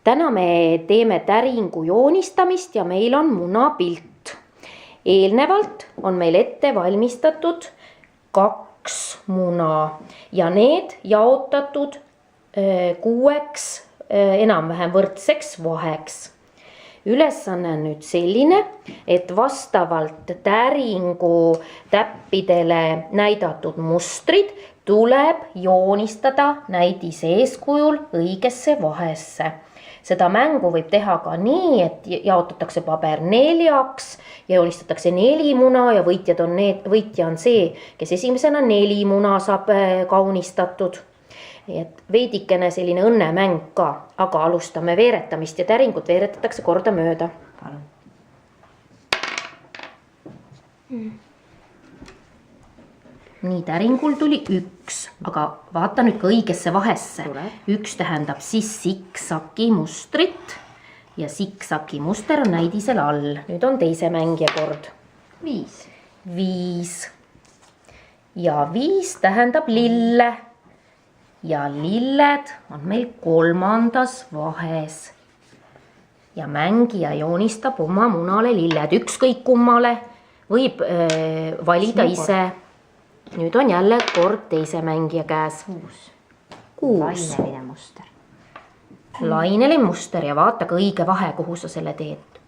täna me teeme täringu joonistamist ja meil on munapilt. Eelnevalt on meil ette valmistatud 2 muna ja need jaotatud 6 enam-vähem võrdseks vaheks. Ülesanne on nüüd selline, et vastavalt täringu täppidele näidatud mustrid tuleb joonistada näidise eeskujul õigesse vahesse. Seda mängu võib teha ka nii, et jaotatakse paber 4 ja joonistatakse 4 muna ja võitja on see, kes esimesena 4 muna saab kaunistatud. Et veidikene selline õnnemäng ka, aga alustame veeretamist ja täringut veeretatakse kordamööda. Nii, täringul tuli 1, aga vaata nüüd ka õigesse vahesse. 1 tähendab siis siksaki mustrit ja siksaki muster on näidisel all. Nüüd on teise mängija kord. 5. Ja 5 tähendab lille. Ja lilled on meil 3. vahes. Ja mängija joonistab oma munale lilled. Ükskõik kummale võib valida ise. Nüüd on jälle kord teise mängija käes. 6. Laineline muster. Laineline muster ja vaata ka õige vahe, kuhu sa selle teed.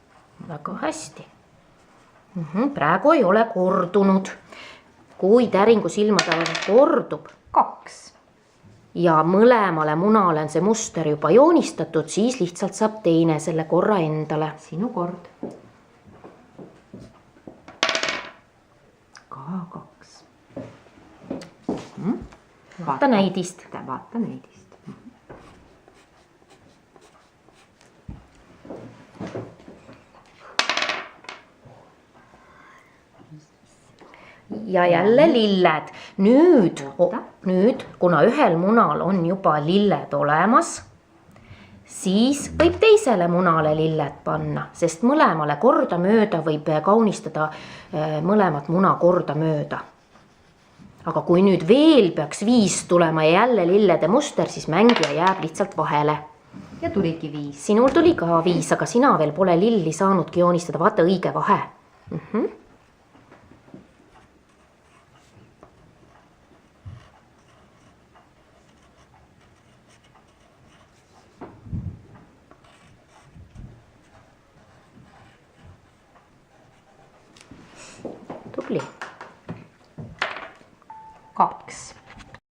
Väga hästi. Praegu ei ole kordunud. Kui täringu silmadel kordub 2. ja mõlemale munale on see muster juba joonistatud, siis lihtsalt saab teine selle korra endale. Sinu kord. Ka 2. Vaata näidist. Vaata näidist. Ja jälle lilled. Nüüd, kuna ühel munal on juba lilled olemas, siis võib teisele munale lilled panna, sest mõlemale kordamööda võib kaunistada mõlemat muna kordamööda. Aga kui nüüd veel peaks 5 tulema ja jälle lillede muster, siis mängija jääb lihtsalt vahele. Ja tuligi 5. Sinul tuli ka 5, aga sina veel pole lilli saanudki joonistada. Vaata õige vahe. Tubli.